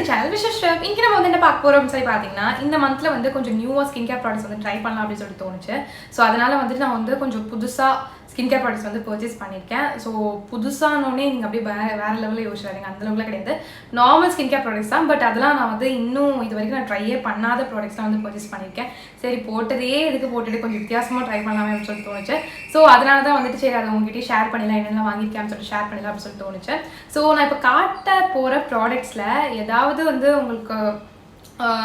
channel Vishal Chef. இன்னைக்கு நம்ம வந்து என்ன பார்க்க போறோம் அப்படி சொல்லி பாத்தீங்கன்னா இந்த மந்த்ல வந்து கொஞ்சம் நியூவா ஸ்கின் கேர் ப்ராடக்ட்ஸ் வந்து ட்ரை பண்ணலாம் அப்படி சொல்லி தோணுச்சு. சோ அதனால வந்து நான் வந்து கொஞ்சம் புதுசா ஸ்கின் கேர் ப்ராடக்ட்ஸ் வந்து பர்ச்சேஸ் பண்ணிருக்கேன். சோ புதுசானோனே நீங்க அப்படியே வேற லெவல்ல யோசிச்சாதீங்க. அந்த லெவல்ல கிடையாது. நார்மல் ஸ்கின் கேர் ப்ராடக்ட்ஸ் தான். பட் அதெல்லாம் நான் வந்து இன்னும் இது வரைக்கும் நான் ட்ரையே பண்ணாத ப்ராடக்ட்ஸ்லாம் வந்து பர்ச்சேஸ் பண்ணிருக்கேன். சரி போட்டதே எதுக்கு போட்டுட்டு கொஞ்சம் வித்தியாசமா ட்ரை பண்ணலாமே அப்படின்னு சொல்லி தோணுச்சு. சோ அதனால தான் வந்துட்டு சரி அதை உங்ககிட்ட ஷேர் பண்ணலாம், என்னென்ன வாங்கிருக்கேன்னு சொல்லிட்டு ஷேர் பண்ணலாம் அப்படின்னு சொல்லி தோணுச்சு. சோ நான் இப்போ காட்ட போற ப்ராடக்ட்ஸ்ல ஏதாவது வந்து உங்களுக்கு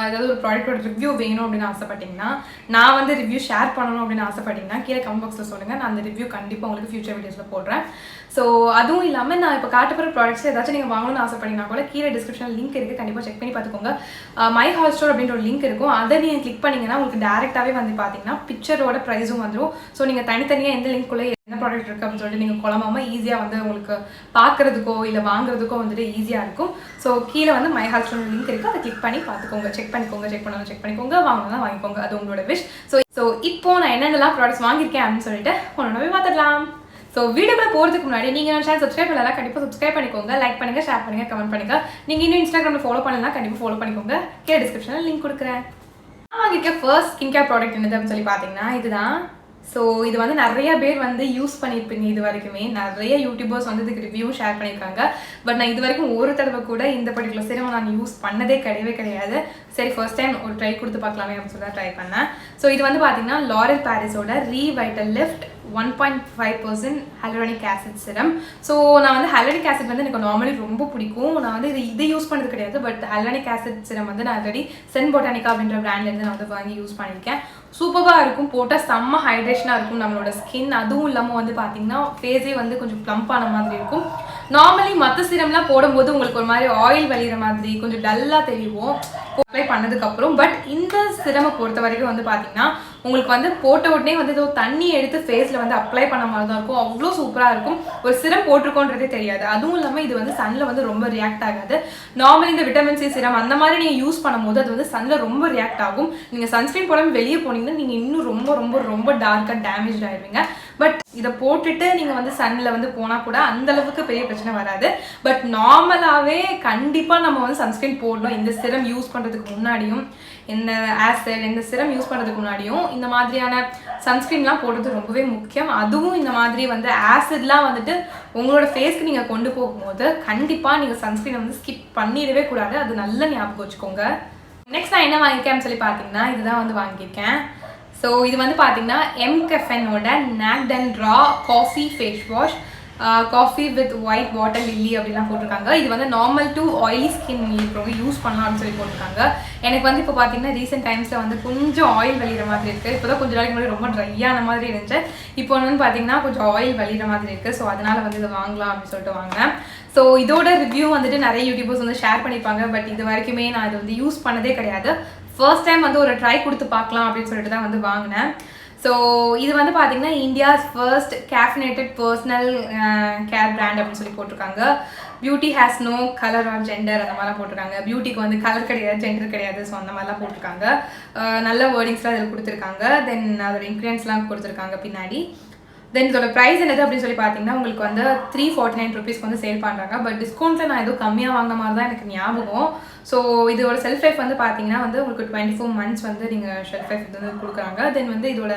ஏதாவது ஒரு ப்ராடக்டோட ரிவ்யூ வேணும் அப்படின்னு ஆசைப்பட்டீங்கன்னா, நான் வந்து ரிவ்யூ ஷேர் பண்ணணும் அப்படின்னு ஆசைப்பட்டீங்கன்னா கீழே கமெண்ட் பாக்ஸில் சொல்லுங்கள். நான் அந்த ரிவ்யூ கண்டிப்பாக உங்களுக்கு ஃபியூச்சர் வீடியோஸில் போடுறேன். ஸோ அதுவும் இல்லாமல் நான் இப்போ காட்டப்போகிற ப்ராடக்ட்ஸ் ஏதாச்சும் நீங்கள் வாங்கணும்னு ஆசைப்பட்டீங்கன்னா கூட கீழே டிஸ்கிரிப்ஷனில் லிங்க் இருக்குது, கண்டிப்பாக செக் பண்ணி பார்த்துக்கோங்க. மை ஹால் ஸ்டோர் அப்படின்ற ஒரு லிங்க் இருக்கும். அதை நீங்கள் கிளிக் பண்ணிங்கன்னா உங்களுக்கு டேரெக்டாகவே வந்து பார்த்தீங்கன்னா பிக்சரோட ப்ரைஸும் வந்துடும். ஸோ நீங்கள் தனித்தனியாக எந்த லிங்க்குள்ளே என்ன ப்ராடக்ட் இருக்குது அப்படின்னு சொல்லிட்டு நீங்கள் குழம்பாமல் ஈஸியாக வந்து உங்களுக்கு பார்க்குறதுக்கோ இல்லை வாங்குறதுக்கோ வந்துட்டு ஈஸியாக இருக்கும். ஸோ கீழே வந்து மை ஹால் ஸ்டோர் லிங்க் இருக்குது, அதை கிளிக் பண்ணி பார்த்துக்கோங்க, செக் பண்ணிக்கோங்க, வாங்கணும் வாங்கிக்கோங்க, அது உங்களோட விஷ். ஸோ இப்போ நான் என்னென்னலாம் ப்ராடக்ட்ஸ் வாங்கியிருக்கேன் அப்படின்னு சொல்லிட்டு ஒன்று போய் பார்த்துடலாம். ஸோ வீடியோக்குள்ள போகிறதுக்கு முன்னாடி நீங்கள் நம்ம சேனல் சப்ஸ்கிரைப் பண்ணலாம், கண்டிப்பாக சப்ஸ்கிரைப் பண்ணிக்கோங்க, லைக் பண்ணுங்கள், ஷேர் பண்ணுங்கள், கமெண்ட் பண்ணுங்கள். நீங்கள் இன்னும் இன்ஸ்டாகிராமில் ஃபாலோ பண்ணலாம், கண்டிப்பாக ஃபாலோ பண்ணிக்கோங்க. கீழே டிஸ்கிரிப்ஷனில் லிங்க் கொடுக்குறேன். நான் வாங்கியிருக்க ஃபர்ஸ்ட் ஸ்கின் கேர் ப்ராடக்ட் என்னது அப்படின்னு சொல்லி பார்த்தீங்கன்னா இதுதான். ஸோ இது வந்து நிறைய பேர் வந்து யூஸ் பண்ணியிருப்பீங்க. இது வரைக்குமே நிறைய யூடியூபர்ஸ் வந்து இதுக்கு ரிவ்யூ ஷேர் பண்ணியிருக்காங்க. பட் நான் இது வரைக்கும் ஒரு தடவை கூட இந்த பர்டிகுலர் சீரம் நான் யூஸ் பண்ணதே கிடையாது. சரி ஃபர்ஸ்ட் டைம் ஒரு ட்ரை கொடுத்து பார்க்கலாமே அப்படின்னு சொல்லி ட்ரை பண்ணேன். ஸோ இது வந்து பார்த்தீங்கன்னா லாரெல் பாரிஸோட ரீவைட்டல் லிஃப்ட் 1.5% ஹைலூரானிக் ஆசிட் சிரம். ஸோ நான் வந்து ஹைலூரானிக் ஆசிட் வந்து எனக்கு நார்மலி ரொம்ப பிடிக்கும். நான் வந்து இது யூஸ் பண்ணது கிடையாது. பட் ஹைலூரானிக் ஆசிட் சிரம் வந்து நான் ஆல்ரெடி சென் பொட்டானிக்கா அப்படின்ற பிராண்ட்லேருந்து நான் வந்து வாங்கி யூஸ் பண்ணியிருக்கேன். சூப்பராக இருக்கும், போட்டால் செம்ம ஹைட்ரேஷனாக இருக்கும் நம்மளோட ஸ்கின். அதுவும் இல்லாமல் வந்து பார்த்தீங்கன்னா ஃபேஸே வந்து கொஞ்சம் ப்ளம்பான மாதிரி இருக்கும். நார்மலி மற்ற சிரம்லாம் போடும்போது உங்களுக்கு ஒரு மாதிரி ஆயில் வலிகிற மாதிரி கொஞ்சம் டல்லாக தெரியும் அப்ளை பண்ணதுக்கப்புறம். பட் இந்த சிரமை பொறுத்த வரைக்கும் வந்து பார்த்தீங்கன்னா உங்களுக்கு வந்து போட்ட உடனே வந்து ஏதோ தண்ணி எடுத்து ஃபேஸில் வந்து அப்ளை பண்ண மாதிரி தான் இருக்கும். அவ்வளோ சூப்பராக இருக்கும். ஒரு சிரம் போட்டிருக்கோன்றதே தெரியாது. அதுவும் இல்லாமல் இது வந்து சன்னில் வந்து ரொம்ப ரியாக்ட் ஆகாது. நார்மலி இந்த விட்டமின் சி சிரம் அந்த மாதிரி நீங்கள் யூஸ் பண்ணும்போது அது வந்து சன்னில் ரொம்ப ரியாக்ட் ஆகும். நீங்கள் சன்ஸ்கிரீன் போடாமல் வெளியே போனீங்கன்னா நீங்கள் இன்னும் ரொம்ப ரொம்ப ரொம்ப டார்க்காக டேமேஜ் ஆயிடுவீங்க. பட் இதை போட்டுட்டு நீங்கள் வந்து சன்னில் வந்து போனால் கூட அந்த அளவுக்கு பெரிய பிரச்சனை வராது. பட் நார்மலாகவே கண்டிப்பாக நம்ம வந்து சன்ஸ்கிரீன் போடணும். இந்த சிரம் யூஸ் பண்ணுறதுக்கு முன்னாடியும் இந்த ஆசிட் இந்த சிரம் யூஸ் பண்ணுறதுக்கு முன்னாடியும் இந்த மாதிரியான சன்ஸ்கிரீன்லாம் போடுறது ரொம்பவே முக்கியம். அதுவும் இந்த மாதிரி வந்து ஆசிட்லாம் வந்துட்டு உங்களோட ஃபேஸ்க்கு நீங்கள் கொண்டு போகும்போது கண்டிப்பாக நீங்கள் சன்ஸ்கிரீனை வந்து ஸ்கிப் பண்ணிடவே கூடாது. அது நல்ல ஞாபகம் வச்சுக்கோங்க. நெக்ஸ்ட் நான் என்ன வாங்கியிருக்கேன்னு சொல்லி பார்த்தீங்கன்னா இதுதான் வந்து வாங்கியிருக்கேன். ஸோ இது வந்து பார்த்தீங்கன்னா எம்கெஃபனோட naked and raw coffee face wash, coffee with white water lily அப்படிலாம் போட்டிருக்காங்க. இது வந்து நார்மல் டு ஆயிலி ஸ்கின் இருக்கிறவங்க யூஸ் பண்ணலாம் அப்படின்னு சொல்லி போட்டிருக்காங்க. எனக்கு வந்து இப்போ பார்த்தீங்கன்னா ரீசெண்ட் டைம்ஸில் வந்து கொஞ்சம் ஆயில் வலிகிற மாதிரி இருக்குது. இப்போ தான் கொஞ்சம் நாளைக்கு முன்னாடி ரொம்ப ட்ரையான மாதிரி இருந்துச்சு. இப்போ வந்து பார்த்தீங்கன்னா கொஞ்சம் ஆயில் வலிகிற மாதிரி இருக்குது. ஸோ அதனால் வந்து இதை வாங்கலாம் அப்படின்னு சொல்லிட்டு வாங்கினேன். ஸோ இதோட ரிவ்யூ வந்துட்டு நிறைய யூடியூபர்ஸ் வந்து ஷேர் பண்ணியிருப்பாங்க. பட் இது வரைக்குமே நான் இது வந்து யூஸ் பண்ணதே கிடையாது. ஃபர்ஸ்ட் டைம் வந்து ஒரு ட்ரை கொடுத்து பார்க்கலாம் அப்படின்னு சொல்லிட்டு தான் வந்து வாங்கினேன். ஸோ இது வந்து பார்த்தீங்கன்னா India's first caffeinated personal care brand அப்படின்னு சொல்லி போட்டிருக்காங்க. Beauty has no colour or gender அந்த மாதிரிலாம் போட்டிருக்காங்க. பியூட்டிக்கு வந்து கலர் கிடையாது, ஜெண்டர் கிடையாது. ஸோ அந்த மாதிரிலாம் போட்டிருக்காங்க. நல்ல வேர்டிங்ஸ்லாம் இதில் கொடுத்துருக்காங்க. தென் அதோட இன்க்ரீடியன்ட்ஸ்லாம் கொடுத்துருக்காங்க பின்னாடி. தென் இதோட ப்ரைஸ் என்னது அப்படின்னு சொல்லி பார்த்தீங்கன்னா உங்களுக்கு வந்து 349 ருபீஸ்க்கு வந்து சேல் பண்ணுறாங்க. பட் டிஸ்கவுண்ட்டில் நான் எதுவும் கம்மியாக வாங்கின மாதிரி தான் எனக்கு ஞாபகம். ஸோ இதோட செல்ஃப் லைஃப் வந்து பார்த்தீங்கன்னா வந்து உங்களுக்கு 24 months வந்து நீங்கள் ஷெல்ஃப் லைஃப் வந்து கொடுக்குறாங்க. தென் வந்து இதோட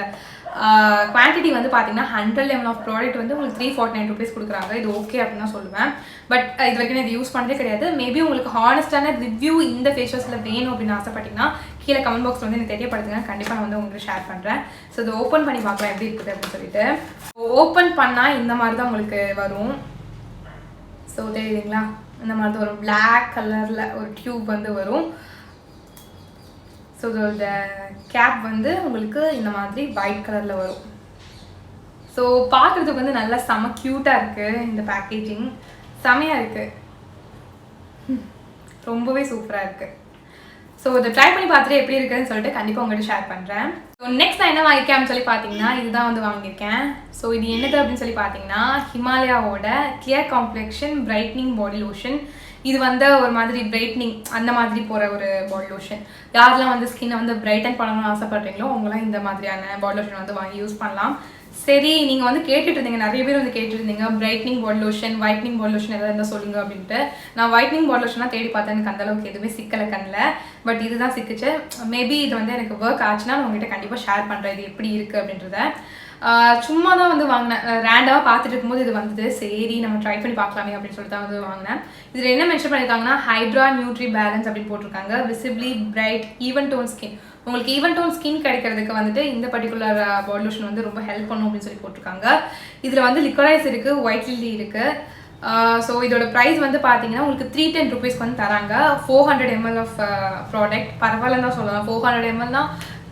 குவான்டிட்டி வந்து பார்த்தீங்கன்னா 100 ml ஆஃப் ப்ராடக்ட் வந்து உங்களுக்கு 349 ருபீஸ் கொடுக்குறாங்க. இது ஓகே அப்படின்னு தான் சொல்லுவேன். பட் இது வரைக்கும் இது யூஸ் பண்ணதே கிடையாது. மேபி உங்களுக்கு ஹானஸ்டான ரிவ்யூ இந்த ஃபேஸ் வாஷில் வேணும் அப்படின்னு ஆசைப்பட்டீங்கன்னா கீழே கமெண்ட் பாக்ஸில் வந்து எனக்கு தெரியப்படுத்துங்க. கண்டிப்பாக நான் வந்து உங்களுக்கு ஷேர் பண்ணுறேன். ஸோ இதை ஓப்பன் பண்ணி பார்க்கலாம் எப்படி இருக்குது அப்படின்னு சொல்லிட்டு. ஓப்பன் பண்ணால் இந்த மாதிரி தான் உங்களுக்கு வரும். ஸோ தெரியுதுங்களா, இந்த மாதிரி தான் ஒரு பிளாக் கலரில் ஒரு டியூப் வந்து வரும். ஸோ இதோட கேப் வந்து உங்களுக்கு இந்த மாதிரி ஒயிட் கலரில் வரும். ஸோ பார்க்குறதுக்கு வந்து நல்லா செம க்யூட்டாக இருக்குது. இந்த பேக்கேஜிங் செமையாக இருக்குது, ரொம்பவே சூப்பராக இருக்குது. ஸோ இதை ட்ரை பண்ணி பார்த்துட்டு எப்படி இருக்குதுன்னு சொல்லிட்டு கண்டிப்பாக உங்கள்கிட்ட ஷேர் பண்ணுறேன். ஸோ நெக்ஸ்ட் நான் என்ன வாங்கியிருக்கேன்னு சொல்லி பார்த்தீங்கன்னா இதுதான் வந்து வாங்கியிருக்கேன். ஸோ இது என்னது அப்படின்னு சொல்லி பார்த்தீங்கன்னா ஹிமாலயாவோட clear complexion brightening body lotion. இது வந்து ஒரு மாதிரி பிரைட்னிங் அந்த மாதிரி போகிற ஒரு பாடி லோஷன். யாரெல்லாம் வந்து ஸ்கின்னை வந்து பிரைட்டன் பண்ணணும்னு ஆசைப்படுறீங்களோ அவங்களாம் இந்த மாதிரியான பாடி லோஷன் வந்து வாங்கி யூஸ் பண்ணலாம். சரி, நீங்கள் வந்து கேட்டுட்டு இருந்தீங்க, நிறைய பேர் வந்து கேட்டுருந்தீங்க brightening body lotion, whitening body lotion எதாவது இருந்தால் சொல்லுங்க அப்படின்ட்டு. நான் ஒயிட்னிங் பாடி லோஷனாக தேடி பார்த்தேன், எனக்கு அந்தளவுக்கு எதுவுமே சிக்கலை கண்ணில். பட் இதுதான் சிக்கிச்சு. மேபி இது வந்து எனக்கு ஒர்க் ஆச்சுன்னா நான் உங்கள்கிட்ட கண்டிப்பாக ஷேர் பண்ணுறேன் இது எப்படி இருக்குது அப்படின்றத. சும்மா தான் வந்து வாங்கினேன், ரேண்டாக பார்த்துட்டு இருக்கும்போது இது வந்தது. சரி நம்ம ட்ரை பண்ணி பார்க்கலாமே அப்படின்னு சொல்லிட்டு தான் வந்து வாங்கினேன். இதில் என்ன மென்ஷன் பண்ணியிருக்காங்கன்னா ஹைட்ரா நியூட்ரி பேலன்ஸ் அப்படின்னு போட்டிருக்காங்க. Visibly bright even tone skin. உங்களுக்கு ஈவன் டோன் ஸ்கின் கிடைக்கிறதுக்கு வந்துட்டு இந்த பர்டிகுலர் பாடி லோஷன் வந்து ரொம்ப ஹெல்ப் பண்ணும் அப்படின்னு சொல்லி போட்டிருக்காங்க. இதில் வந்து லிக்வரைஸ் இருக்குது, ஒயிட் லில்லி இருக்குது. ஸோ இதோட ப்ரைஸ் வந்து பார்த்தீங்கன்னா உங்களுக்கு 310 ருபீஸ்க்கு வந்து தராங்க. 400 ml ஆஃப் ப்ராடக்ட். பரவாயில்லன்னு தான் சொல்லலாம். 400 ml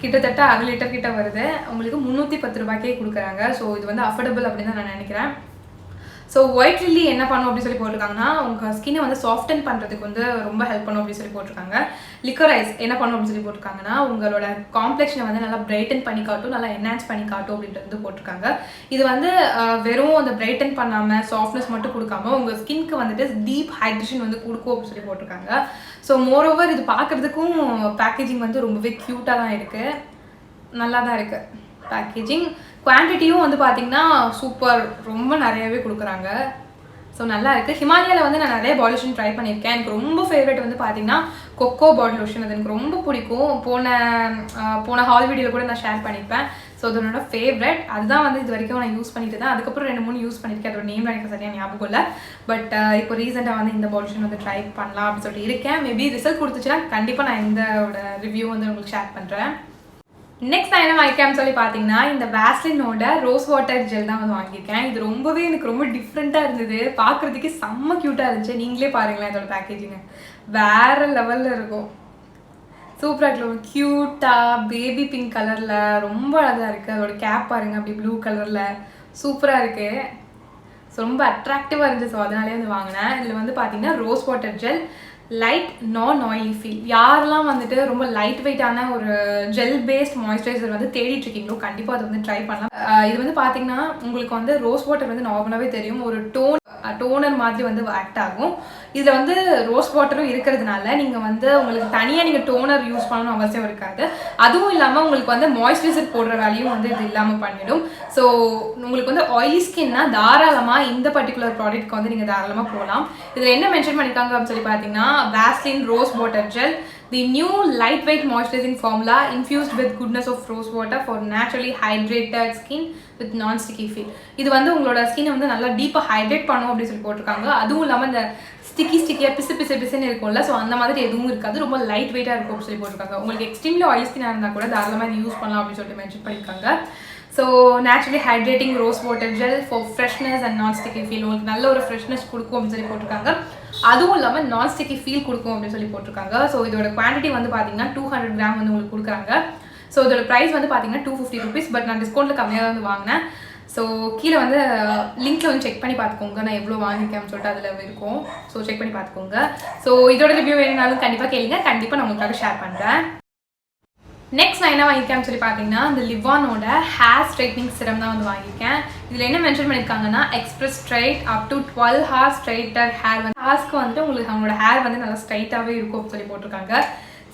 கிட்டத்தட்ட 1/2 லிட்டர் கிட்ட வருது. உங்களுக்கு 310 ரூபாய்க்கே கொடுக்குறாங்க. ஸோ இது வந்து அஃபோர்டபுள் அப்படின்னு தான் நான் நினைக்கிறேன். ஸோ ஒயிட் லில்லி என்ன பண்ணும் அப்படின்னு சொல்லி போட்டிருக்காங்கன்னா உங்கள் ஸ்கின்னை வந்து சாஃப்டன் பண்ணுறதுக்கு வந்து ரொம்ப ஹெல்ப் பண்ணும் அப்படின்னு சொல்லி போட்டிருக்காங்க. லிக்வரைஸ் என்ன பண்ணும் அப்படின்னு சொல்லி போட்டிருக்காங்கன்னா உங்களோட காம்ப்ளெக்ஷனை வந்து நல்லா பிரைட்டன் பண்ணி காட்டும், நல்லா என்ஹான்ஸ் பண்ணி காட்டும் அப்படின்ட்டு வந்து போட்டிருக்காங்க. இது வந்து வெறும் அந்த பிரைட்டன் பண்ணாமல் சாஃப்ட்னஸ் மட்டும் கொடுக்காம உங்கள் ஸ்கின்க்கு வந்துட்டு டீப் ஹைட்ரேஷன் வந்து கொடுக்கும் அப்படின்னு சொல்லி போட்டிருக்காங்க. ஸோ மோரோவர் இது பார்க்குறதுக்கும் பேக்கேஜிங் வந்து ரொம்பவே க்யூட்டாக தான் இருக்குது, நல்லா தான் இருக்குது பேக்கேஜிங். குவான்டிட்டியும் வந்து பார்த்தீங்கன்னா சூப்பர், ரொம்ப நிறையவே கொடுக்குறாங்க. ஸோ நல்லா இருக்குது. ஹிமாலயாவில் வந்து நான் நிறைய பாடி லோஷன் ட்ரை பண்ணியிருக்கேன். எனக்கு ரொம்ப ஃபேவரட் வந்து பார்த்தீங்கன்னா கொக்கோ பாடி லோஷன். அது எனக்கு ரொம்ப பிடிக்கும். போன ஹால் வீடியோவில் கூட நான் ஷேர் பண்ணியிருப்பேன். ஸோ அதனோட ஃபேவரட் அதுதான் வந்து இது வரைக்கும் நான் யூஸ் பண்ணிட்டு தான். அதுக்கப்புறம் 2-3 யூஸ் பண்ணியிருக்கேன். அதோட நேம் எனக்கு சரியாக ஞாபகம் இல்லை. பட் இப்போ ரீசெண்டாக வந்து இந்த பாடி லோஷன் வந்து ட்ரை பண்ணலாம் அப்படின்னு சொல்லிட்டு இருக்கேன். மேபி ரிசல்ட் கொடுத்துச்சுன்னா கண்டிப்பாக நான் இதோட ரிவ்யூ வந்து உங்களுக்கு ஷேர் பண்ணுறேன். நெக்ஸ்ட் நான் என்ன வாங்கிக்கேன்னு சொல்லி பார்த்தீங்கன்னா இந்த வேஸ்லினோட ரோஸ் வாட்டர் ஜெல் தான் வந்து வாங்கியிருக்கேன். இது ரொம்பவே எனக்கு ரொம்ப டிஃப்ரெண்ட்டாக இருந்தது, பார்க்குறதுக்கே செம்ம க்யூட்டாக இருந்துச்சு. நீங்களே பாருங்களேன், இதோட பேக்கேஜிங்க வேறு லெவலில் இருக்கும். சூப்பராக இருக்கும், க்யூட்டாக பேபி பிங்க் கலரில் ரொம்ப அழகாக இருக்குது. அதோட கேப் பாருங்கள், அப்படி ப்ளூ கலரில் சூப்பராக இருக்குது. ஸோ ரொம்ப அட்ராக்டிவாக இருந்துச்சு. ஸோ அதனாலே வந்து வாங்கினேன். இதில் வந்து பார்த்தீங்கன்னா ரோஸ் வாட்டர் ஜெல் லைட் நான் ஆயிலி ஃபீல். யாரெல்லாம் வந்துட்டு ரொம்ப லைட் வெயிட்டான ஒரு ஜெல் பேஸ்ட் மாய்ஸ்சரைசர் வந்து தேடிட்டு இருக்கீங்களோ கண்டிப்பாக அதை வந்து ட்ரை பண்ணலாம். இது வந்து பார்த்தீங்கன்னா உங்களுக்கு வந்து ரோஸ் வாட்டர் வந்து நார்மலாகவே தெரியும், ஒரு டோனர் மாதிரி வந்து ஆக்ட் ஆகும். இதில் வந்து ரோஸ் வாட்டரும் இருக்கிறதுனால நீங்கள் வந்து உங்களுக்கு தனியாக நீங்கள் டோனர் யூஸ் பண்ணணும் அவசியம் இருக்காது. அதுவும் இல்லாமல் உங்களுக்கு வந்து மாய்ஸ்சரைசர் போடுற வேலையும் வந்து இது இல்லாமல் பண்ணிடும். ஸோ உங்களுக்கு வந்து ஆயிலி ஸ்கின்னா தாராளமாக இந்த பர்டிகுலர் ப்ராடக்ட்க்கு வந்து நீங்கள் தாராளமாக போகலாம். இதில் என்ன மென்ஷன் பண்ணியிருக்காங்க அப்படின்னு சொல்லி பார்த்தீங்கன்னா Vaseline Rose Water Gel, the new lightweight moisturizing formula infused with goodness of rose water for naturally hydrated skin with non-sticky feel. இது வந்து உங்களோட ஸ்கின்னை வந்து நல்லா டீப்பாக ஹைட்ரேட் பண்ணும் அப்படின்னு சொல்லி போட்டிருக்காங்க. அதுவும் இல்லாமல் இந்த ஸ்டிக்கியாக பிசுன்னு இருக்கும்ல, ஸோ அந்த மாதிரி எதுவும் இருக்காது, ரொம்ப லைட் வெயிட்டாக இருக்கும் அப்படின்னு சொல்லி போட்டிருக்காங்க. உங்களுக்கு எக்ஸ்ட்ரீம்லி ஆயில் ஸ்கின்னாக இருந்தால் கூட தாராளமாக இது யூஸ் பண்ணலாம் அப்படின்னு சொல்லிட்டு மென்ஷன் பண்ணியிருக்காங்க. So naturally hydrating rose water gel for freshness and நான் ஸ்டிக்கி ஃபீல். உங்களுக்கு நல்ல ஒரு ஃப்ரெஷ்னஸ் கொடுக்கும் அப்படின்னு சொல்லி போட்டிருக்காங்க. அதுவும் இல்லாமல் நான் ஸ்டிக்கி ஃபீல் கொடுக்கும் அப்படின்னு சொல்லி போட்டிருக்காங்க. ஸோ இதோட குவான்டிட்டி வந்து பார்த்தீங்கன்னா 200 கிராம் வந்து உங்களுக்கு கொடுக்குறாங்க. ஸோ இதோட ப்ரைஸ் வந்து பார்த்தீங்கன்னா 250 ருபீஸ். பட் நான் டிஸ்கவுண்ட்டில் கம்மியாக வந்து வாங்கினேன். ஸோ கீழே வந்து லிங்க்கில் வந்து செக் பண்ணி பார்த்துக்கோங்க, நான் எவ்வளோ வாங்கியிருக்கேன்னு சொல்லிட்டு அதில் இருக்கும். ஸோ செக் பண்ணி பார்த்துக்கோங்க. ஸோ இதோட ரிவ்யூ வேணுனாலும் கண்டிப்பாக கேளுங்க, கண்டிப்பாக நான் உங்களுக்காக ஷேர் பண்ணுறேன். நெக்ஸ்ட் நான் என்ன வாங்கியிருக்கேன்னு சொல்லி பார்த்தீங்கன்னா இந்த லிவானோட ஹேர் ஸ்ட்ரைட்னிங் சிரம் தான் வந்து வாங்கியிருக்கேன். இதில் என்ன மென்ஷன் பண்ணியிருக்காங்கன்னா express straight up to 12 hours straighter hair வந்து ஹார்ஸ்க்கு வந்துட்டு உங்களுக்கு அவங்களோட ஹேர் வந்து நல்லா ஸ்ட்ரைட்டாகவே இருக்கும் அப்படின்னு சொல்லி போட்டிருக்காங்க.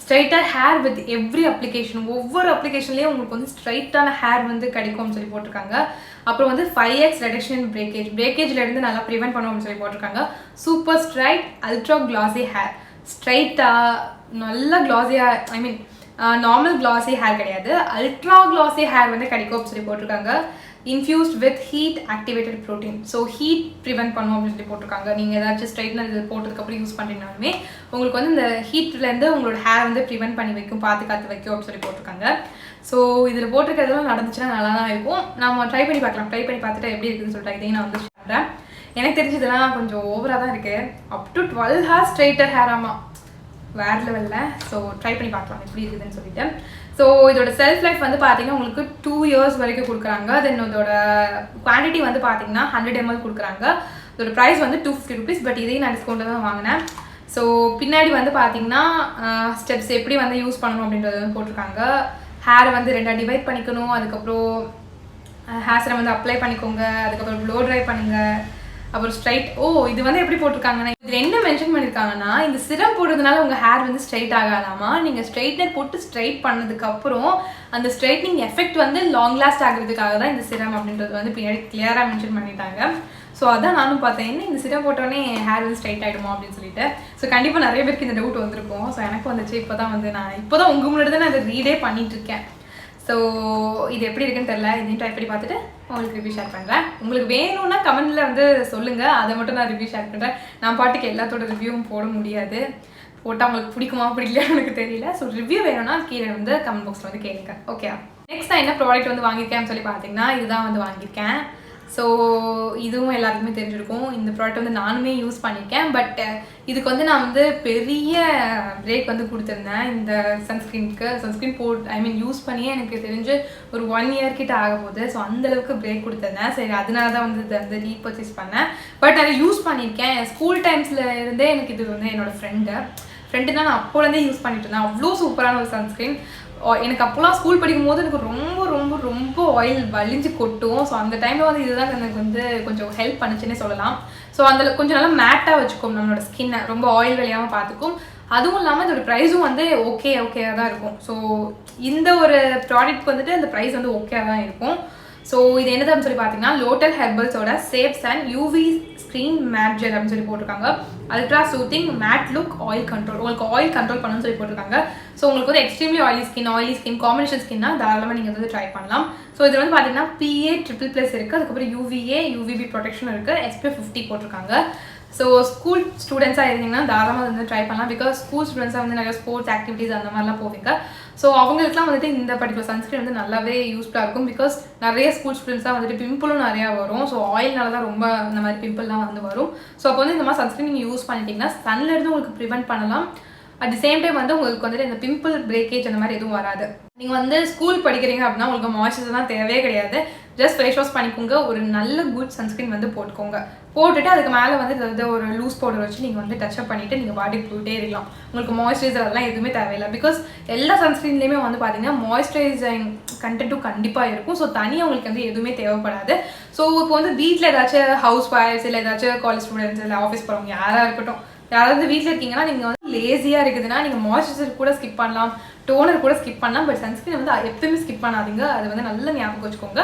ஸ்ட்ரைட்டர் ஹேர் வித் எவ்ரி அப்ளிகேஷன், ஒவ்வொரு அப்ளிகேஷன்லேயும் உங்களுக்கு வந்து ஸ்ட்ரைட்டான ஹேர் வந்து கிடைக்கும்னு சொல்லி போட்டிருக்காங்க. அப்புறம் வந்து 5x ரெடக்ஷன் இன் பிரேக்கேஜ்லேருந்து நல்லா ப்ரிவென்ட் பண்ணும் அப்படின்னு சொல்லி போட்டிருக்காங்க. Super straight ultra classy hair, ஸ்ட்ரைட்டாக நல்லா கிளாஸியாக, ஐ மீன் நார்மல் கிளாஸி ஹேர் கிடையாது, அல்ட்ரா கிளாஸி ஹேர் வந்து கிடைக்கும் அப்படின்னு சொல்லி போட்டிருக்காங்க. Infused with heat activated protein, so heat prevent பண்ணும் அப்படின்னு சொல்லி போட்டிருக்காங்க. நீங்கள் ஏதாச்சும் ஸ்ட்ரைட்னர் இது போட்டதுக்கப்புறம் யூஸ் பண்ணுறீங்கனாலுமே உங்களுக்கு வந்து இந்த ஹீட்லேருந்து உங்களோட ஹேர் வந்து ப்ரிவென்ட் பண்ணி வைக்கும், பாதுகாத்து வைக்கும் அப்படின்னு சொல்லி போட்டிருக்காங்க. ஸோ இதில் போட்டிருக்கிறதுலாம் நடந்துச்சுன்னா நல்லா தான் இருக்கும். நம்ம ட்ரை பண்ணி பார்க்கலாம். ட்ரை பண்ணி பார்த்துட்டு எப்படி இருக்குதுன்னு சொல்லிட்டு இதையும் நான் வந்து சொல்கிறேன். எனக்கு தெரிஞ்சதெல்லாம் கொஞ்சம் ஓவராக தான் இருக்குது. அப் டு 12 ஹார்ஸ் ஸ்ட்ரைட்டர் ஹேர், ஆமாம் வேறு லெவலில். ஸோ ட்ரை பண்ணி பார்க்கலாம் எப்படி இருக்குதுன்னு சொல்லிட்டு. ஸோ இதோட செல்ஃப் லைஃப் வந்து பார்த்தீங்கன்னா உங்களுக்கு 2 years வரைக்கும் கொடுக்குறாங்க. தென் இதோட குவான்டிட்டி வந்து பார்த்தீங்கன்னா 100 ml கொடுக்குறாங்க. இதோட ப்ரைஸ் வந்து 250 ருபீஸ். பட் இதையும் நான் டிஸ்கவுண்ட்டில் தான் வாங்கினேன். ஸோ பின்னாடி வந்து பார்த்தீங்கன்னா ஸ்டெப்ஸ் எப்படி வந்து யூஸ் பண்ணணும் அப்படின்றது வந்து போட்டிருக்காங்க. ஹேரை வந்து 2 டிவைட் பண்ணிக்கணும், அதுக்கப்புறம் ஹேர் சிரம் வந்து அப்ளை பண்ணிக்கோங்க, அதுக்கப்புறம் ப்ளோ ட்ரை பண்ணுங்கள், அப்புறம் ஸ்ட்ரைட். இது வந்து எப்படி போட்டிருக்காங்கன்னா, இதில் என்ன மென்ஷன் பண்ணியிருக்காங்கன்னா, இந்த சிரம் போடுறதுனால உங்கள் ஹேர் வந்து ஸ்ட்ரைட் ஆகாதாமா. நீங்கள் ஸ்ட்ரைட்னர் போட்டு ஸ்ட்ரைட் பண்ணதுக்கப்புறம் அந்த ஸ்ட்ரைட்னிங் எஃபெக்ட் வந்து லாங் லாஸ்ட் ஆகிறதுக்காக தான் இந்த சிரம் அப்படின்றது வந்து பின்னாடி கிளியராக மென்ஷன் பண்ணிட்டாங்க. ஸோ அதான் நானும் பார்த்தேன், என்ன இந்த சிரம் போட்டோடனே ஹேர் வந்து ஸ்ட்ரைட் ஆகிடுமோ அப்படின்னு சொல்லிட்டு. ஸோ கண்டிப்பாக நிறைய பேருக்கு இந்த டவுட் வந்திருக்கும். ஸோ எனக்கு வந்துச்சு. இப்போ தான் வந்து நான் உங்கள் முன்னாடி தான் நான் அதை ரீடே பண்ணிகிட்ருக்கேன். ஸோ இது எப்படி இருக்குன்னு தெரில. இதையும் ட்ரை பண்ணி பார்த்துட்டு உங்களுக்கு ரிவ்யூ ஷேர் பண்ணுறேன். உங்களுக்கு வேணும்னா கமெண்ட்டில் வந்து சொல்லுங்கள், அதை மட்டும் நான் ரிவ்யூ ஷேர் பண்ணுறேன். நான் பாட்டுக்கு எல்லாத்தோட ரிவ்யூவும் போட முடியாது. போட்டால் உங்களுக்கு பிடிக்குமா பிடிக்கலையா எனக்கு தெரியல. ஸோ ரிவ்யூ வேணும்னா கீழே வந்து கமெண்ட் பாக்ஸில் வந்து கேளுங்க. ஓகே, நெக்ஸ்ட் நான் என்ன ப்ராடக்ட் வந்து வாங்கியிருக்கேன்னு சொல்லி பார்த்தீங்கன்னா, இதுதான் வந்து வாங்கியிருக்கேன். ஸோ இதுவும் எல்லாருக்குமே தெரிஞ்சிருக்கும். இந்த ப்ராடக்ட் வந்து நானுமே யூஸ் பண்ணியிருக்கேன். பட் இதுக்கு வந்து நான் வந்து பெரிய பிரேக் வந்து கொடுத்துருந்தேன். இந்த சன்ஸ்க்ரீன் யூஸ் பண்ணியே எனக்கு தெரிஞ்சு ஒரு 1 year கிட்ட ஆக போகுது. ஸோ அந்தளவுக்கு பிரேக் கொடுத்துருந்தேன். சரி, அதனால தான் வந்து இதை வந்து ரீபர்ச்சேஸ் பண்ணேன். பட் அதை யூஸ் பண்ணியிருக்கேன். ஸ்கூல் டைம்ஸில் இருந்தே எனக்கு இது வந்து என்னோடய ஃப்ரெண்டு தான் நான் அப்போலேருந்தே யூஸ் பண்ணிட்டு இருந்தேன். அவ்வளோ சூப்பரான ஒரு சன்ஸ்க்ரீன். எனக்கு அப்போலாம் ஸ்கூல் படிக்கும் போது எனக்கு ரொம்ப ரொம்ப ரொம்ப ஆயில் வலிஞ்சு கொட்டும். ஸோ அந்த டைமில் வந்து இதுதான் எனக்கு வந்து கொஞ்சம் ஹெல்ப் பண்ணுச்சுன்னே சொல்லலாம். ஸோ அதில் கொஞ்சம் நல்லா மேட்டாக வச்சுக்கும் நம்மளோட ஸ்கின்னை, ரொம்ப ஆயில் வலியாமல் பார்த்துக்கும். அதுவும் இல்லாமல் இதோட ப்ரைஸும் வந்து ஓகேயாக தான் இருக்கும். ஸோ இந்த ஒரு ப்ராடக்ட்க்கு வந்துட்டு அந்த ப்ரைஸ் வந்து ஓகேயாக தான் இருக்கும். ஸோ இது என்னதுன்னு சொல்லி பார்த்தீங்கன்னா, லோட்டல் ஹெர்பல்ஸோட safes and UV screen matte gel அப்படின்னு சொல்லி போட்டிருக்காங்க. Ultra soothing matte look oil control. உங்களுக்கு ஆயில் கண்ட்ரோல் பண்ணணும்னு சொல்லி போட்டிருக்காங்க. ஸோ உங்களுக்கு வந்து எக்ஸ்ட்ரீம்லி ஆயிலி ஸ்கின் காம்பினேஷன் ஸ்கின்னா தாராளமாக நீங்கள் வந்து ட்ரை பண்ணலாம். ஸோ இது வந்து பார்த்தீங்கன்னா PA++ இருக்குது. அதுக்கப்புறம் UVB ப்ரொடெக்ஷன் இருக்குது. SPF 50 போட்டிருக்காங்க. ஸோ ஸ்கூல் ஸ்டூடெண்ட்ஸாக இருந்தீங்கன்னா தாராளமாக வந்து ட்ரை பண்ணலாம். பிகாஸ் ஸ்கூல் ஸ்டூடெண்ட்ஸாக வந்து நிறைய ஸ்போர்ட்ஸ் ஆக்டிவிட்டீஸ் அந்த மாதிரிலாம் போவீங்க. ஸோ அவங்களுக்குலாம் வந்துட்டு இந்த பர்டிகுலர் சன்ஸ்க்ரீன் வந்து நல்லாவே யூஸ்ஃபுல்லாக இருக்கும். பிகாஸ் நிறைய ஸ்கூல் ஸ்டூடெண்ட்ஸாக வந்துட்டு பிம்பிளும் நிறையா வரும். ஸோ ஆயில்னால தான் ரொம்ப இந்த மாதிரி பிம்பிள்லாம் வந்து வரும். ஸோ அப்போ வந்து இந்த மாதிரி சன்ஸ்க்ரீன் நீங்கள் யூஸ் பண்ணிட்டீங்கன்னா சன்லேருந்து உங்களுக்கு ப்ரிவென்ட் பண்ணலாம். அட் தி சேம் டைம் வந்து உங்களுக்கு வந்துட்டு இந்த பிம்பிள் பிரேக்கேஜ் அந்த மாதிரி எதுவும் வராது. நீங்கள் வந்து ஸ்கூல் படிக்கிறீங்க அப்படின்னா உங்களுக்கு மாய்ஸ்சரைசர்லாம் தேவையே கிடையாது. ஜஸ்ட் ஃபேஸ் வாஷ் பண்ணிக்கோங்க. ஒரு நல்ல குட் சன்ஸ்க்ரீன் வந்து போட்டுக்கோங்க. போட்டுட்டு அதுக்கு மேலே வந்து இதை ஒரு லூஸ் பவுடர் வச்சு நீங்கள் வந்து டச்சப் பண்ணிவிட்டு நீங்கள் பாடிக்கு போயிட்டே இருக்கலாம். உங்களுக்கு மாய்ஸ்சரைசர் அதெல்லாம் எதுவுமே தேவையில்லை. பிகாஸ் எல்லா சன்ஸ்க்ரீன்லேயுமே வந்து பார்த்தீங்கன்னா மாய்ஸ்சரைசிங் கண்டென்ட்டும் கண்டிப்பாக இருக்கும். ஸோ தனியாக உங்களுக்கு வந்து எதுவுமே தேவைப்படாது. ஸோ இப்போ வந்து வீட்டில் ஏதாச்சும் ஹவுஸ் ஒய்ஃப்ஸ் இல்லை ஏதாச்சும் காலேஜ் ஸ்டூடெண்ட்ஸ் இல்லை ஆஃபீஸ் போகிறவங்க யாராக இருக்கட்டும், யாராவது வீட்டில் இருக்கீங்கன்னா நீங்கள் வந்து லேசியாக இருக்குதுன்னா நீங்கள் மாய்ஸ்சரைசர் கூட ஸ்கிப் பண்ணலாம், டோனர் கூட ஸ்கிப் பண்ணலாம். பட் சன்ஸ்க்ரீன் வந்து எப்பயுமே ஸ்கிப் பண்ணாதீங்க. அது வந்து நல்ல ஞாபகம் வச்சுக்கோங்க.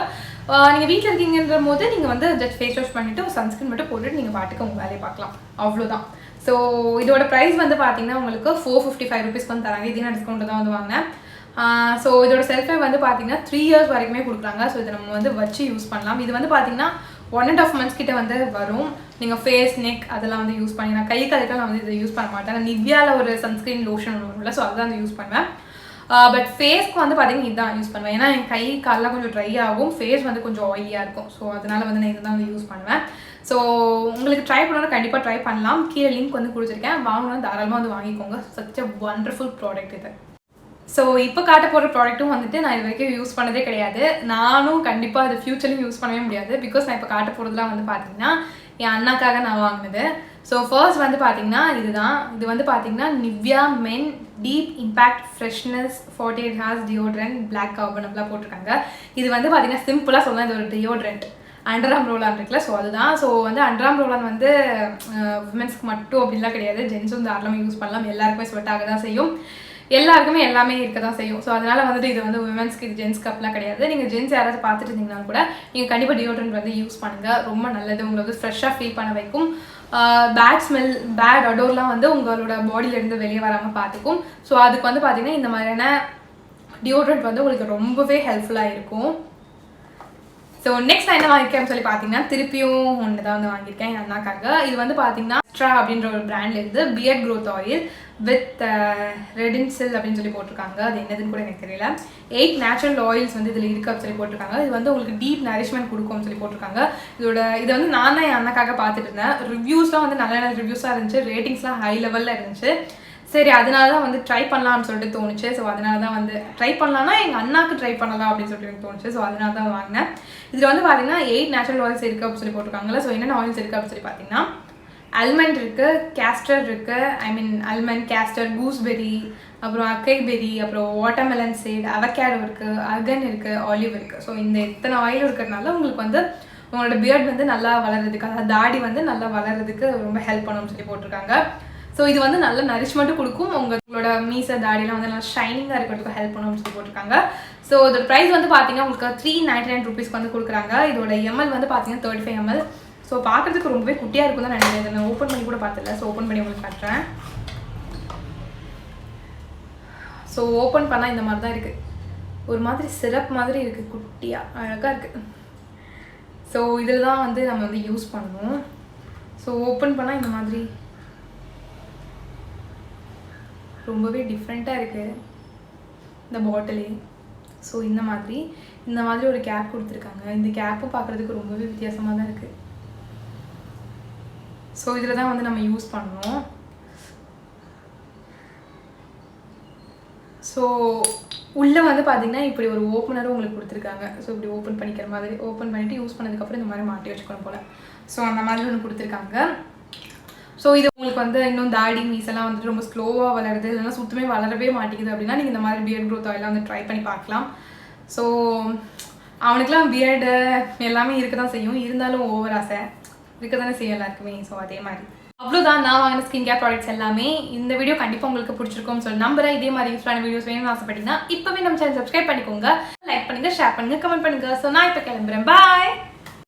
நீங்கள் வீட்டில் இருக்கீங்கன்ற போது நீங்கள் வந்து ஜஸ்ட் ஃபேஸ் வாஷ் பண்ணிவிட்டு ஒரு சன்ஸ்க்ரீன் மட்டும் போட்டுட்டு நீங்கள் பாட்டுக்கு உங்கள் வேலையை பார்க்கலாம். அவ்வளோதான். ஸோ இதோட ப்ரைஸ் வந்து பார்த்தீங்கன்னா உங்களுக்கு 455 rupees வந்து தராங்க. இதே நான் டிஸ்கவுண்ட் தான் வந்து வாங்கினேன். ஸோ இதோட செல்ஃப் லைஃப் வந்து பார்த்தீங்கன்னா 3 years வரைக்குமே கொடுக்குறாங்க. ஸோ இதை நம்ம வந்து வச்சு யூஸ் பண்ணலாம். இது வந்து பார்த்தீங்கன்னா 1.5 months கிட்ட வந்து வரும். நீங்கள் ஃபேஸ் நெக் அதெல்லாம் வந்து யூஸ் பண்ணி, நான் கை காலுக்கு நான் வந்து இதை யூஸ் பண்ண மாட்டேன். நான் நிவ்யாவில் ஒரு சன்ஸ்க்ரீன் லோஷன் வரும்ல, ஸோ அதுதான் வந்து யூஸ் பண்ணுவேன். பட் ஃபேஸ்க்கு வந்து பார்த்தீங்கன்னா இதுதான் யூஸ் பண்ணுவேன். ஏன்னா என் கை காலெலாம் கொஞ்சம் ட்ரை ஆகும், ஃபேஸ் வந்து கொஞ்சம் ஆயிலியாக இருக்கும். ஸோ அதனால் வந்து நான் இதை தான் வந்து யூஸ் பண்ணுவேன். ஸோ உங்களுக்கு ட்ரை பண்ணணும், கண்டிப்பாக ட்ரை பண்ணலாம். கீழே லிங்க் வந்து கொடுத்துருக்கேன், வாங்கணும் தாராளமாக வந்து வாங்கிக்கோங்க. சச் அ ஒண்டர்ஃபுல் ப்ராடக்ட் இது. ஸோ இப்போ காட்ட போகிற ப்ராடக்ட்டும் வந்துட்டு நான் இது வரைக்கும் யூஸ் பண்ணதே கிடையாது. நானும் கண்டிப்பாக அது ஃப்யூச்சர்லையும் யூஸ் பண்ணவே முடியாது. பிகாஸ் நான் இப்போ காட்ட போகிறதுலாம் வந்து பார்த்தீங்கன்னா என் அண்ணாக்காக நான் வாங்கினது. ஸோ ஃபர்ஸ்ட் வந்து பார்த்தீங்கன்னா இதுதான். இது வந்து பார்த்தீங்கன்னா Nivea men deep impact freshness 48 hours deodorant black carbon அப்படிலாம் போட்டிருக்காங்க. இது வந்து பார்த்தீங்கன்னா சிம்பிளாக சொல்லலாம், இது ஒரு டியோட்ரண்ட். அண்டர்ஆர்ம் ரோலான் இருக்குல்ல, ஸோ அதுதான். ஸோ வந்து அண்டர்ஆர்ம் ரோலான் வந்து விமென்ஸ்க்கு மட்டும் அப்படின்லாம் கிடையாது, ஜென்ஸும் தாராளமாக யூஸ் பண்ணலாம். எல்லாருக்குமே ஸ்வெட் ஆக தான் செய்யும், எல்லாருக்குமே எல்லாமே இருக்க தான் செய்யும். ஸோ அதனால் வந்துட்டு இது வந்து விமென்ஸ்க்கு இது ஜென்ஸ்க்கு அப்படிலாம் கிடையாது. நீங்கள் ஜென்ஸ் யாராவது பார்த்துட்டு இருந்தீங்கன்னா கூட நீங்கள் கண்டிப்பாக டியோட்ரண்ட் வந்து யூஸ் பண்ணுங்கள். ரொம்ப நல்லது, உங்களை வந்து ஃப்ரெஷ்ஷாக ஃபீல் பண்ண வைக்கும். பேட் ஸ்மெல், பேட் அடோர்லாம் வந்து உங்களோட பாடியிலேருந்து வெளியே வராமல் பார்த்துக்கும். ஸோ அதுக்கு வந்து பார்த்தீங்கன்னா இந்த மாதிரியான டியோட்ரண்ட் வந்து உங்களுக்கு ரொம்பவே ஹெல்ப்ஃபுல்லாக இருக்கும். ஸோ நெக்ஸ்ட் நான் என்ன வாங்கியிருக்கேன்னு சொல்லி பார்த்தீங்கன்னா திருப்பியும் ஒன்று தான் வந்து வாங்கியிருக்கேன் என் அண்ணாக்காக. இது வந்து பார்த்தீங்கன்னா எக்ஸ்ட்ரா அப்படின்ற ஒரு பிராண்ட்லேருந்து பியர்ட் க்ரோத் ஆயில் வித் ரெடின்சில் அப்படின்னு சொல்லி போட்டிருக்காங்க. அது என்னதுன்னு கூட எனக்கு தெரியல. 8 நேச்சுரல் ஆயில்ஸ் வந்து இதில் இருக்குது அப்படின்னு சொல்லி போட்டிருக்காங்க. இது வந்து உங்களுக்கு டீப் நரிஷ்மெண்ட் கொடுக்கும்னு சொல்லி போட்டிருக்காங்க. இதை வந்து நான் தான் என் அண்ணாக்காக பார்த்துட்டு இருந்தேன். ரிவ்யூஸ்லாம் வந்து நல்ல நல்ல ரிவ்யூஸாக இருந்துச்சு, ரேட்டிங்ஸ்லாம் ஹை லெவலில் இருந்துச்சு. சரி, அதனால தான் வந்து ட்ரை பண்ணலாம்னு சொல்லிட்டு தோணுச்சு. ஸோ அதனால தான் வந்து ட்ரை பண்ணலாம்னா எங்கள் அண்ணாக்கு ட்ரை பண்ணலாம் அப்படின்னு சொல்லிட்டு எனக்கு தோணுச்சு. ஸோ அதனால தான் வாங்கினேன். இதில் வந்து பார்த்தீங்கன்னா 8 நேச்சுரல் ஆயில்ஸ் இருக்குது அப்படின்னு சொல்லி போட்டிருக்காங்களா. ஸோ என்னென்ன ஆயில்ஸ் இருக்குது அப்படின்னு சொல்லி பார்த்தீங்கன்னா அல்மண்ட் இருக்குது, கேஸ்டர் இருக்குது, அல்மண்ட், கேஸ்டர், கூஸ்பெரி, அப்புறம் அக்கைபெரி, அப்புறம் வாட்டர்மெலன் சீட், அவகேடோ இருக்குது, அர்கன் இருக்குது, ஆலிவ் இருக்குது. ஸோ இந்த இத்தனை ஆயில் இருக்கிறதுனால உங்களுக்கு வந்து உங்களோட பியர்ட் வந்து நல்லா வளர்றதுக்கு, அதாவது தாடி வந்து நல்லா வளர்றதுக்கு ரொம்ப ஹெல்ப் பண்ணும்னு சொல்லி போட்டிருக்காங்க. ஸோ இது வந்து நல்ல நரிஷ்மெண்ட்டும் கொடுக்கும், உங்களோட மீசை தாடியெலாம் வந்து நல்லா ஷைனிங்காக இருக்கிறதுக்கு ஹெல்ப் பண்ணும்னு சொல்லி போட்டிருக்காங்க. ஸோ இதோட ப்ரைஸ் வந்து பார்த்தீங்கன்னா உங்களுக்கு 399 ருபீஸ்க்கு வந்து கொடுக்குறாங்க. இதோட எம்எல் வந்து பார்த்தீங்கன்னா 35 ml. ஸோ பார்க்குறதுக்கு ரொம்பவே குட்டியாக இருக்கும் தான் நினைக்கிறேன். இதை நான் ஓப்பன் பண்ணி கூட பார்த்துல. ஸோ ஓப்பன் பண்ணி உங்களுக்கு காட்டுறேன். ஸோ ஓப்பன் பண்ணால் இந்த மாதிரி தான் இருக்குது. ஒரு மாதிரி சிரப் மாதிரி இருக்குது, குட்டியாக அழகாக இருக்குது. ஸோ இதில் தான் வந்து நம்ம வந்து யூஸ் பண்ணணும். ஸோ ஓப்பன் பண்ணால் இந்த மாதிரி ரொம்பவே டிஃப்ரெண்ட்டாக இருக்குது இந்த பாட்டிலே. ஸோ இந்த மாதிரி ஒரு கேப் கொடுத்துருக்காங்க. இந்த கேப்பும் பார்க்குறதுக்கு ரொம்பவே வித்தியாசமாக தான் இருக்குது. ஸோ இதில் தான் வந்து நம்ம யூஸ் பண்ணணும். ஸோ உள்ளே வந்து பார்த்தீங்கன்னா இப்படி ஒரு ஓப்பனரும் உங்களுக்கு கொடுத்துருக்காங்க. ஸோ இப்படி ஓப்பன் பண்ணிக்கிற மாதிரி ஓப்பன் பண்ணிவிட்டு யூஸ் பண்ணதுக்கப்புறம் இந்த மாதிரி மாட்டி வச்சுக்கணும் போல். ஸோ அந்த மாதிரி ஒன்று கொடுத்துருக்காங்க. ஸோ இது உங்களுக்கு வந்து இன்னும் தாடி மீசெல்லாம் வந்துட்டு ரொம்ப ஸ்லோவாக வளருது, இல்லைன்னா சுத்தமே வளரவே மாட்டேங்குது அப்படின்னா நீங்கள் இந்த மாதிரி பியர்ட் க்ரோத் ஆயிலாம் வந்து ட்ரை பண்ணி பார்க்கலாம். ஸோ அவனுக்குலாம் பியர்டு எல்லாமே இருக்க தான் செய்யும், இருந்தாலும் ஓவர் ஆசை இருக்க தானே செய்யும் எல்லாருக்குமே. ஸோ அதே மாதிரி அவ்வளோதான் நான் வாங்கின ஸ்கின் கேர் ப்ராடக்ட்ஸ் எல்லாமே. இந்த வீடியோ கண்டிப்பாக உங்களுக்கு பிடிச்சிருக்கும்னு சொல்லி நம்புறேன். இதே மாதிரி யூஸ்ஃபுல்லான வீடியோஸ் வேணும்னு ஆசைப்பட்டீங்கன்னா இப்போவே நம்ம சேனல் சப்ஸ்கிரைப் பண்ணிக்கோங்க, லைக் பண்ணுங்கள், ஷேர் பண்ணுங்கள், கமெண்ட் பண்ணுங்கள். ஸோ நான் இப்போ கிளம்புறேன். பாய்.